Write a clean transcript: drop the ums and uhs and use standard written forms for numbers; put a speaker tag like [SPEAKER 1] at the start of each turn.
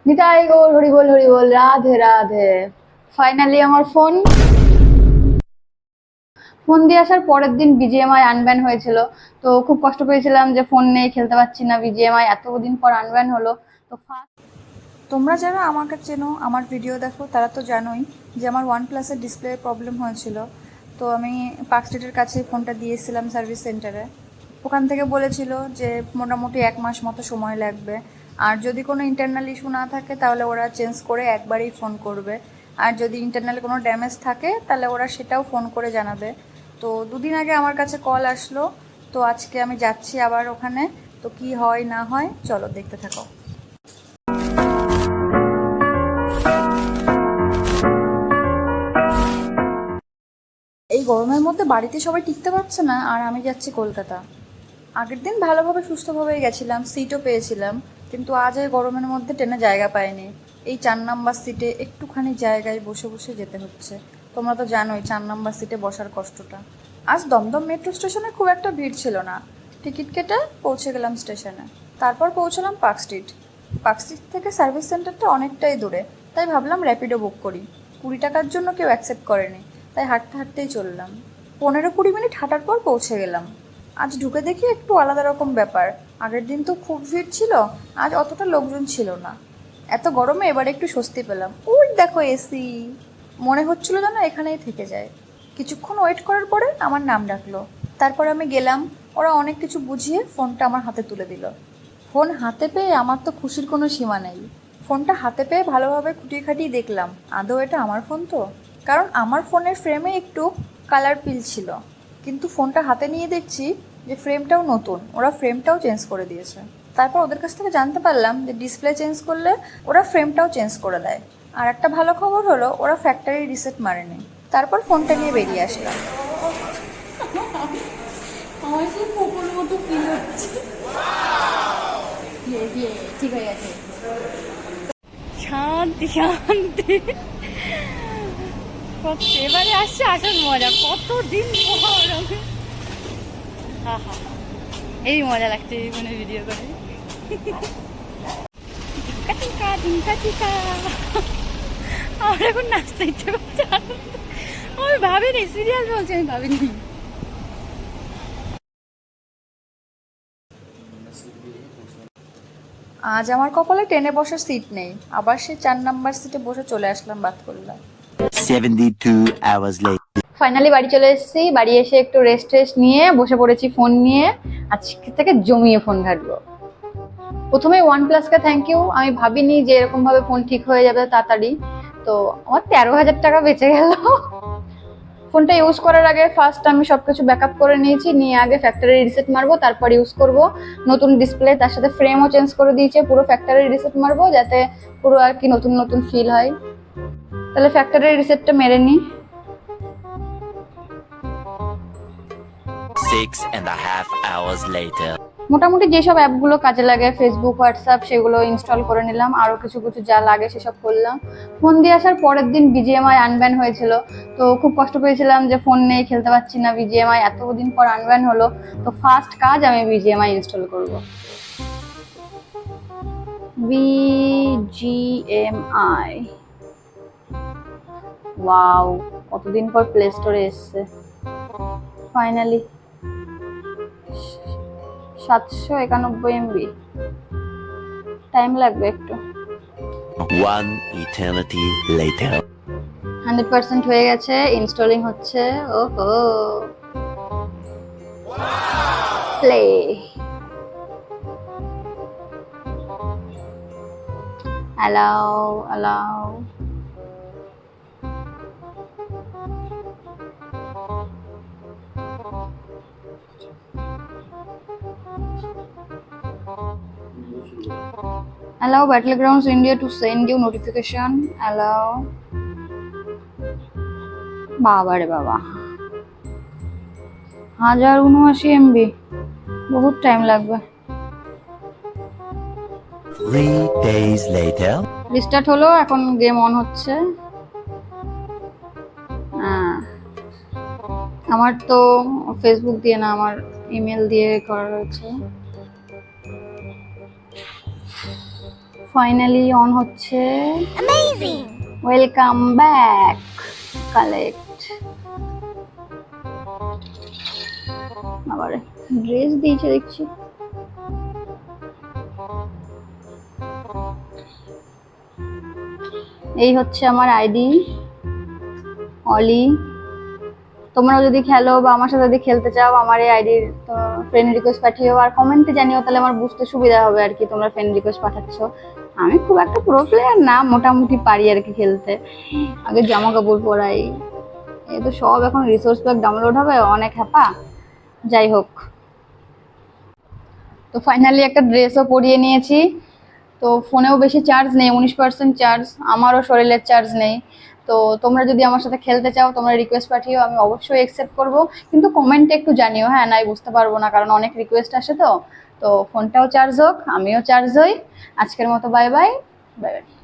[SPEAKER 1] নিতাই গৌর হরি বল Radhe Radhe. Finally আমার phone দিয়ে আসার পরের দিন বিজিএমআই আনব্যান হয়েছিল। তো খুব কষ্ট পেয়েছিলাম যে ফোন নেই, খেলতে পারছি না। বিজিএমআই এতদিন পর আনব্যান হলো। তো
[SPEAKER 2] তোমরা যারা আমাকে চেনো, আমার ভিডিও দেখো, তারা তো জানোই যে আমার OnePlus-এর ডিসপ্লে প্রবলেম হয়েছিল। তো আমি পার্কস্ট্রিটের কাছে ফোনটা দিয়েছিলাম সার্ভিস সেন্টারে। ওখান থেকে বলেছিল যে মোটামুটি 1 মাস মতো সময় লাগবে, আর যদি কোনো ইন্টারনাল ইস্যু না থাকে তাহলে ওরা চেঞ্জ করে একবারেই ফোন করবে, আর যদি ইন্টারনালি কোনো ড্যামেজ থাকে তাহলে ওরা সেটাও ফোন করে জানাবে। তো 2 দিন আগে আমার কাছে কল আসলো। তো আজকে আমি যাচ্ছি আবার ওখানে। তো কি হয় না হয় চলো দেখতে থাকো। এই গরমের মধ্যে বাড়িতে সবাই টিকতে পারছে না, আর আমি যাচ্ছি কলকাতা। আগের দিন ভালোভাবে সুস্থভাবেই গেছিলাম, সিটও পেয়েছিলাম, কিন্তু আজ এই গরমের মধ্যে ট্রেনে জায়গা পাইনি। এই 4 নাম্বার সিটে একটুখানি জায়গায় বসে বসে যেতে হচ্ছে। তোমরা তো জানোই 4 নাম্বার সিটে বসার কষ্টটা। আজ দমদম মেট্রো স্টেশনে খুব একটা ভিড় ছিল না। টিকিট কেটে পৌঁছে গেলাম স্টেশনে। তারপর পৌঁছলাম পার্কস্ট্রিট থেকে সার্ভিস সেন্টারটা অনেকটাই দূরে, তাই ভাবলাম র্যাপিডো বুক করি। 20 টাকার জন্য কেউ অ্যাকসেপ্ট করেনি, তাই হাঁটতে হাঁটতেই চললাম। 15-20 মিনিট হাঁটার পর পৌঁছে গেলাম। আজ ঢুকে দেখি একটু আলাদা রকম ব্যাপার। আগের দিন তো খুব ভিড় ছিল, আজ অতটা লোকজন ছিল না। এত গরমে এবারে একটু স্বস্তি পেলাম। ওই দেখো এসি, মনে হচ্ছিল যেন এখানেই থেকে যায়। কিছুক্ষণ ওয়েট করার পরে আমার নাম ডাকলো। তারপর আমি গেলাম। ওরা অনেক কিছু বুঝিয়ে ফোনটা আমার হাতে তুলে দিল। ফোন হাতে পেয়ে আমার তো খুশির কোনো সীমা নেই। ফোনটা হাতে পেয়ে ভালোভাবে খুঁটিয়ে খাটিয়ে দেখলাম আদৌ এটা আমার ফোন তো। কারণ আমার ফোনের ফ্রেমে একটু কালার পিল ছিল, কিন্তু ফোনটা হাতে নিয়ে দেখছি যে ফ্রেমটাও নতুন, ওরা ফ্রেমটাও চেঞ্জ করে দিয়েছে। তারপর ওদের কাছ থেকে জানতে পারলাম যে ডিসপ্লে চেঞ্জ করলে ওরা ফ্রেমটাও চেঞ্জ করে দেয়। আর একটা ভালো খবর হলো ওরা ফ্যাক্টরি রিসেট মারেনি। তারপর ফোনটা নিয়ে বেরিয়ে আসলাম।
[SPEAKER 1] আমার সেই পোকোর মতো ফিল হচ্ছে। ঠিক হয়ে গেছে। শান্তি শান্তি। এবারে আসছে আসার মজা, কতদিন পর। হা হা, এই মজা লাগছে মানে ভিডিও করে। আমার এখন নাচতে ইচ্ছে করছে। আমি ভাবিনি, সিরিয়াস বলছি, আমি ভাবিনি।
[SPEAKER 2] আজ আমার কপালে ট্রেনে বসার সিট নেই, আবার সেই 4 নাম্বার সিটে বসে চলে আসলাম বাতকুল্লা।
[SPEAKER 3] 72 hours later.
[SPEAKER 1] ফাইনালি বাড়ি চলে এসেছি। বাড়ি এসে একটু রেস্ট নিয়ে বসে পড়েছি ফোন নিয়ে। আজকে থেকে জমিয়ে ফোন ঘাটবো। প্রথমে OnePlus-কে থ্যাংক ইউ। আমি ভাবিনি যে এরকম ভাবে ফোন ঠিক হয়ে যাবে তাড়াতাড়ি। তো আমার 13,000 টাকা বেঁচে গেল। ফোনটা ইউজ করার আগে ফার্স্ট আমি সবকিছু ব্যাকআপ করে নিয়েছি, নিয়ে আগে ফ্যাক্টরি রিসেট মারবো, তারপর ইউজ করব। নতুন ডিসপ্লে, তার সাথে ফ্রেমও চেঞ্জ করে দিয়েছে। পুরো ফ্যাক্টরি রিসেট মারবো যাতে পুরো আর কি নতুন নতুন ফিল হয়। তাহলে ফ্যাক্টরি রিসেটটা মেরে নিই।
[SPEAKER 3] 6.5 hours later.
[SPEAKER 1] মোটামুটি যেসব অ্যাপগুলো কাজে লাগে, ফেসবুক, হোয়াটসঅ্যাপ, সেগুলো ইনস্টল করে নিলাম। আরও কিছু কিছু যা লাগে সেসব করলাম। ফোন দিয়ে আসার পরের দিন বিজিএমআই আনব্যান হয়েছিল। তো খুব কষ্ট পেয়েছিলাম যে ফোন নেই, খেলতে পারছি না। বিজিএমআই এতদিন পর আনব্যান হলো। তো ফার্স্ট কাজ আমি বিজিএমআই ইনস্টল করব। বিজিএমআই, ওয়াও, কতদিন পর প্লে স্টোরে এসছে ফাইনালি। 791 MB, টাইম লাগবে একটু।
[SPEAKER 3] 1 eternity later.
[SPEAKER 1] 100% হয়ে গেছে, ইনস্টলিং হচ্ছে। ওহো, play. Allow. Allow Battlegrounds India to send you notification. Allow. বাবা রে বাবা, 1079 MB, বহুত টাইম লাগবে।
[SPEAKER 3] 3 days later.
[SPEAKER 1] রিস্টার্ট হলো, এখন গেম অন হচ্ছে। আমার তো ফেসবুক দিয়ে না, আমার ইমেল দিয়ে করা রয়েছে। ফাইনালি অন হচ্ছে। Welcome back. কালেক্ট। আবার ড্রেস দিয়েছে দেখছি। এই হচ্ছে আমার আইডি অলি। তোমরাও যদি খেলো বা আমার সাথে যদি খেলতে চাও আমার এই আইডির ফ্রেন্ড রিকোয়েস্ট পাঠিও, আর কমেন্টে জানিও, তাহলে আমার বুঝতে সুবিধা হবে আর কি তোমরা ফ্রেন্ড রিকোয়েস্ট পাঠাচ্ছ। আমি খুব একটা প্রো প্লেয়ার না, মোটামুটি পারি আর কি খেলতে। আগে জামা কাপড় পরাই, এই তো সব এখন রিসোর্স প্যাক ডাউনলোড হবে, অনেক হ্যাপা। যাই হোক, তো ফাইনালি একটা ড্রেসও পরিয়ে নিয়েছি। তো ফোনেও বেশি চার্জ নেই, 19% চার্জ, আমারও শরীরের চার্জ নেই। তো তোমরা যদি আমার সাথে খেলতে চাও তোমরা রিকোয়েস্ট পাঠিও, আমি অবশ্যই অ্যাকসেপ্ট করব, কিন্তু কমেন্টে একটু জানিও, হ্যাঁ, নাই বুঝতে পারবো না কারণ অনেক রিকোয়েস্ট আসে। তো তো ফোনটাও চার্জ হোক, আমিও চার্জ হই। আজকের মতো বাই বাই বাই বাই।